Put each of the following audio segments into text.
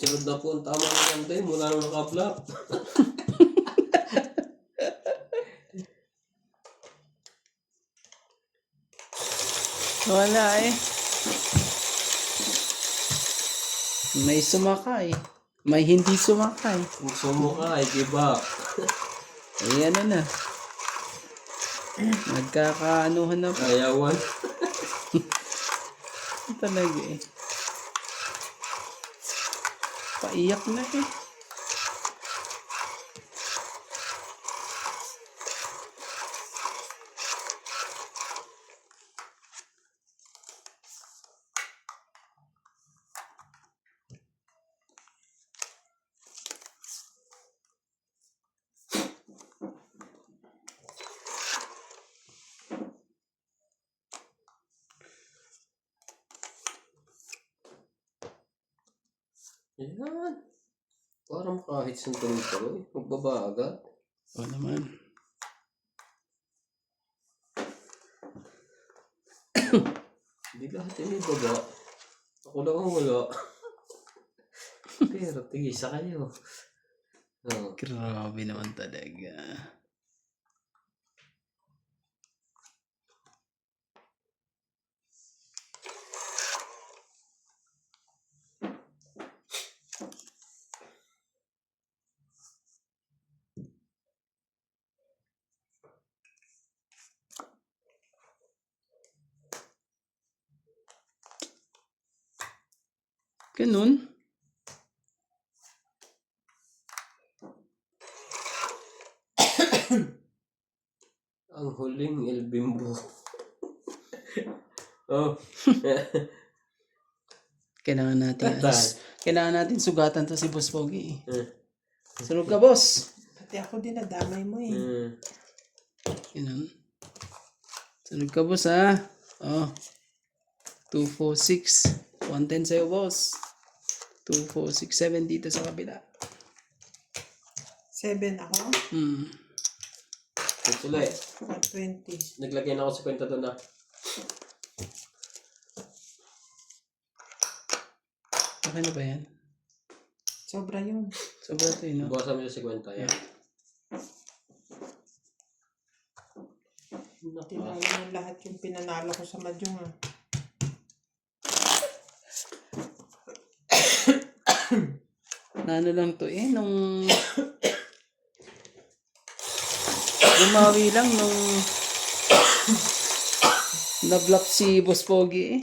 Sunod na po ang tama ng kante mula nung naka-block. Wala eh. May sumakay. May hindi sumakay. Kung sumuka, iba. Eh ano na. Nagkakaanuhan na po Ayawan. talaga eh. Paiyak na eh. Yan. Parang kahit saan tuloy-tuloy. Magbaba agad. O naman. Hindi lahat yung may baba. Ako lang ang wala. Pero tigisa kayo. Oh. Grabe naman talaga. Ganun. Ang huling El Bimbo. Oh. Kailangan natin sugatan to si Boss Pogi. Sunog ka, boss. Pati ako din nadamay mo eh. Ganun. Sunog ka, boss, ha? Oh. 246. 110 sa'yo, boss. 2467 dito sa kabila. 7 ako. Ito sila eh. 120. Naglagay na ako sa kwenta doon na. Okay na ba yan? Sobra yun. Sobra to no? Buwasan mo sa kwenta yan. Tinalo mo lahat yung pinanalo ko sa Mahjong ah. Ano lang to eh, nung... Lumawi lang nung... Na-block si Boss Pogi eh.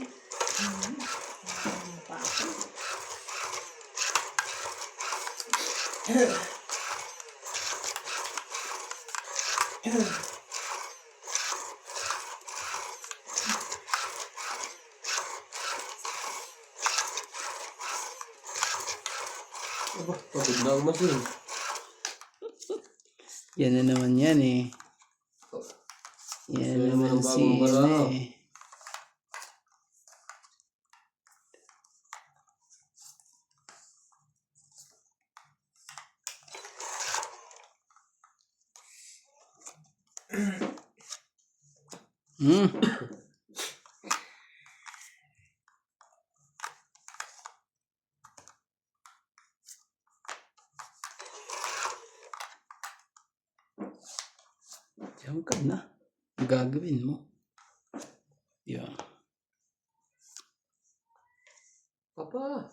Aba, pagod na ang machine. Yan na naman yan eh. Yan Gusto naman naman ang si bagong baraha. eh. Diyan ka na. Ang gagawin mo. Yeah. Papa.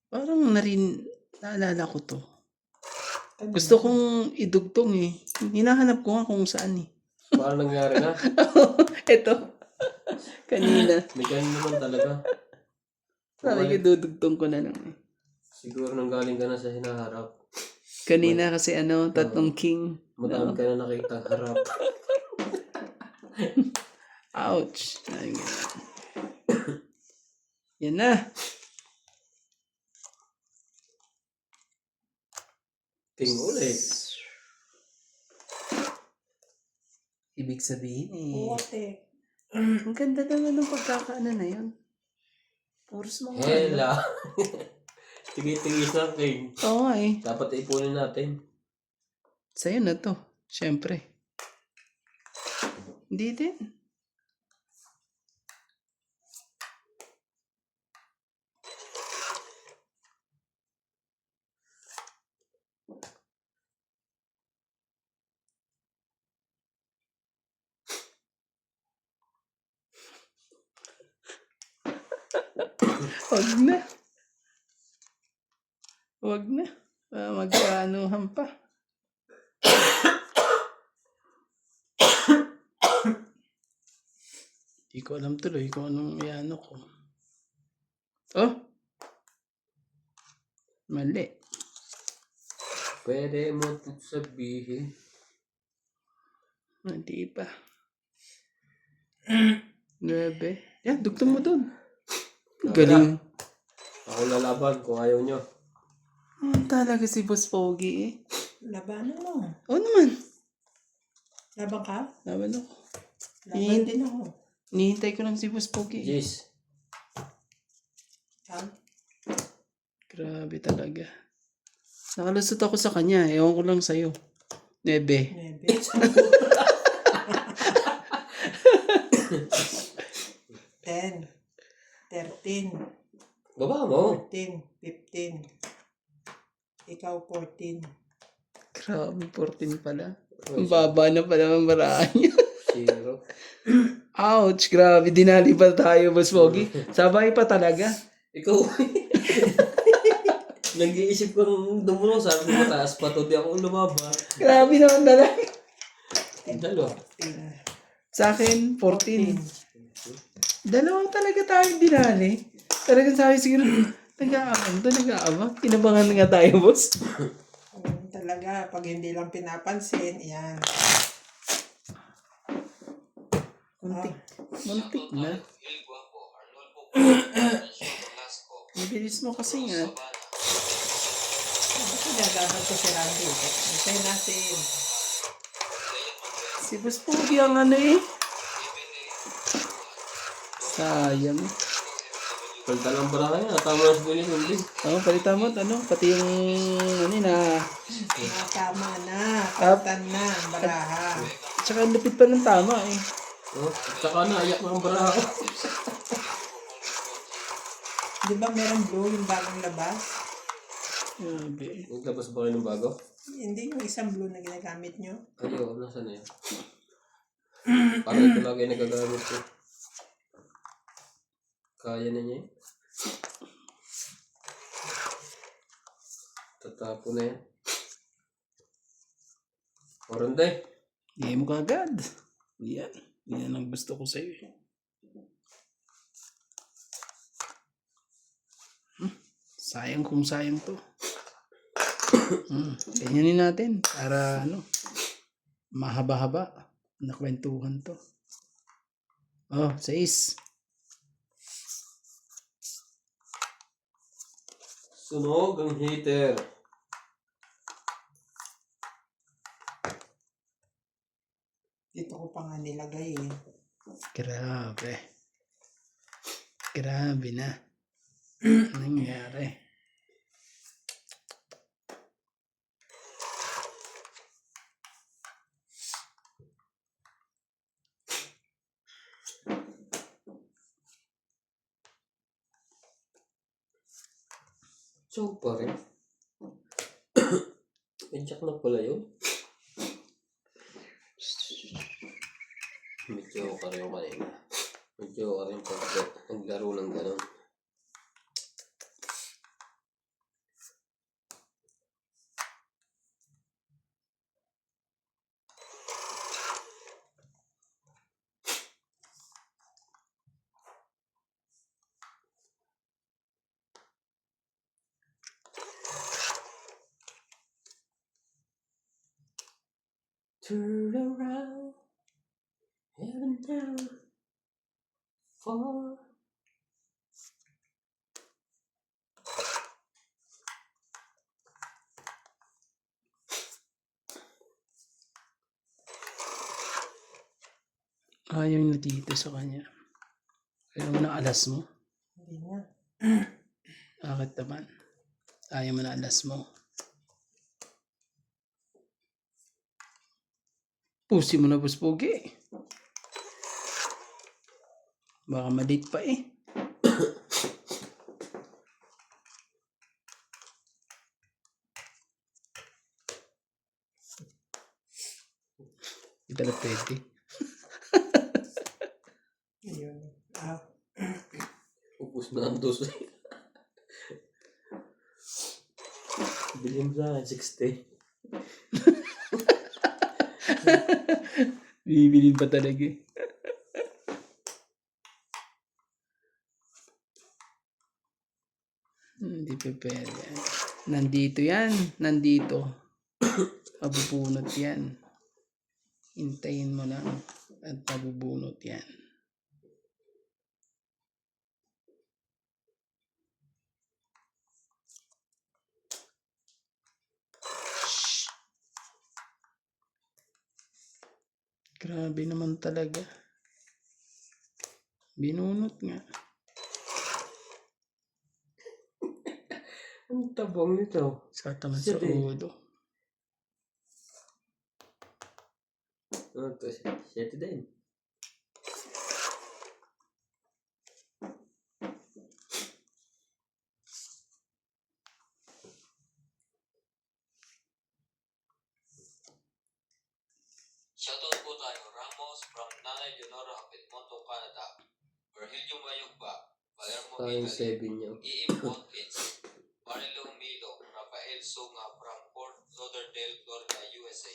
Parang naalala ko to. Gusto kong idugtong eh. Hinahanap ko nga kung saan eh. Paano nangyari na? Ito. Kanina. May ganun naman talaga. Sabi ko dudugtong ko na lang eh. Siguro nang galing ka na sa hinaharap. Kanina kasi tatlong king. Madami ka na nakitang harap. Ouch. Ay, ganun. Yan na. King ulit. Ibig sabihin Puwate. ang ganda naman ng pagkakaano na yun. Puros mga ano. Hela. Tigil-tigil na, King. Oo nga eh. Dapat ipunin natin. Sa'yo na to. Siyempre. Hindi din. Wag na. Wag na. Mag-anuhan pa. Hindi ko alam tuloy kung anong iano ko. Oh! Mali. Pwede mo sabihin. Hindi pa. 9. Yan, dugtong mo dun. Galing. Ako lalaban kung ayaw nyo. Talaga si Boss Pogi eh. Labanan mo. Oo naman. Laban ka? Laban ako. Laban din ako. Nihintay ko lang si Boss Pogi. Yes. Ha? Grabe talaga. Nakalusot ako sa kanya. Ewan ko lang sa'yo. 9. 9. 10. 13. Baba mo. 14. 15. Ikaw 14. Grabe, 14 pala. Ang baba na pala ang maraan niya. 0. Ouch, grabe. Dinali pa tayo, Boss Pogi. Sabay pa talaga. Ikaw. Nag-iisip kong dumulong, sabi ko mataas pa to, di ako lumaba. Grabe naman talaga. Dalawa. 15. Sa akin, 14. Dalawa talaga tayo dinali. Talagang sabi siguro, nag-aabang. Kinabangan nga tayo, boss. Talaga, pag hindi lang pinapansin, yan. Muntik na. Ang bilis mo kasi nga. Bakit nagagabal ko si Randy? Antay natin. Si Boss Pogi ang ano eh. Sayang. Palta lang ba na kaya? Tama na siguro yun, hindi. Palitan mo, pati yung ano na. Tama na. Kaptan na. Ang baraha. Tsaka ang lupit pa ng tama eh. Oh, at saka na, ayak ng baraha ko. Di ba meron blue yung bagong labas? Grabe. Naglabas ba kayo ng bago? Hindi yung isang blue na ginagamit nyo. Ayaw, nasa na yun? Parang ito lagi nagagamit ko. Kaya na niya eh. Tatapo na yan. Oranday. Hindi mo kagad. Yan. Yan ang gusto ko sa'yo eh. Sayang kung sayang to. Ganyanin natin para mahaba-haba na kwentuhan to. Oh, 6. Sunog ang heater. Dito ko pa nga nilagay eh. Grabe. Grabe na. Nangyari. So pa rin. Medyak na pala yun. Medyo ka rin yung kanina. Medyo ka rin pag naglaro ng gano'n. Turn around, heaven down, fall. Ayaw na dito sa kanya. Ayaw mo na alas mo. Hindi na. Bakit naman? Ayaw mo na alas mo. Pusi mo na, boss Pogi. Baka malate pa eh. Hindi talaga pwede. Ayun. Ah. Upos na ang dos. Bilhin mo sa akin, 60. Bibilin pa talaga eh. Hindi pa pwede. Nandito yan. Nandito. Mabubunot yan. Hintayin mo lang. At mabubunot yan. Shhh. Grabe naman talaga. Binunot nga. Ang tabang nito. Sa taman sa Sige. ulo. Ano to? 7 din. Shoutout po tayo, Ramos from Nanay Leonora of Edmonton, Canada. Virgilio Mayugba, Palermo, Tayong Italy. 7 niyo. E.M. Watkins, Marilo Milo, Rafael Sunga from Fort Lauderdale, Florida, USA.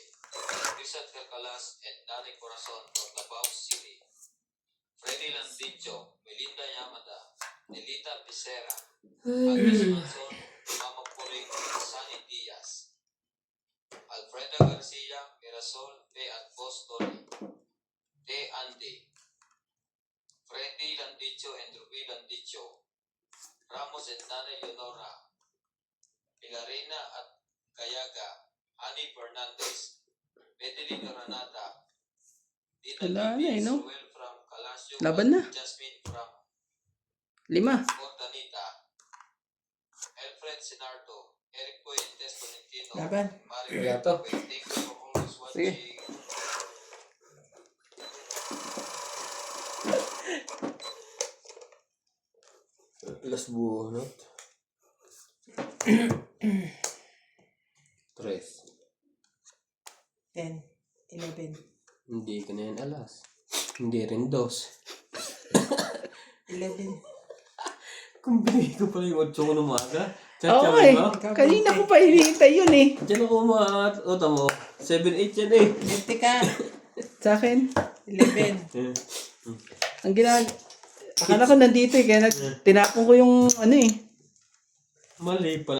Rizal Calcalas and Nanay Corazon from Davao City. Freddy Landicho, Melinda Yamada, Nelita Becerra, Agnes Manson, Mama Puring, Sunny Diaz. Alfreda Garcia, Mirasol, P. at Boss Tony. T. Andy. Freddy Landicho and Ruby Landicho. Ramos and Nanay Leonora. Pilarina at Gayaga. Ani Fernandez. Medeline Granada. Wala na eh, no? Suel from Calasio. Laban na. Jasmine from 5. Cordanita. Alfred Sinardo. Eric Puentes Tolentino. Laban. Wala to. Thank you for always Sige. watching. Las bunot. 3. 10. 11. Hindi ka na yan alas. Hindi rin 2. 11. Kung binigay ko pala yung 8 ko ng umaga. Oo eh. mo? Kanina ko pa hinihintay yun eh. Diyan ako umaangat. O, tamo. 7-8 yan eh. 20 ka. Sa akin, 11. ang ginagawa, akala ko nandito eh. Kaya tinapon ko yung ano eh. Mali pala.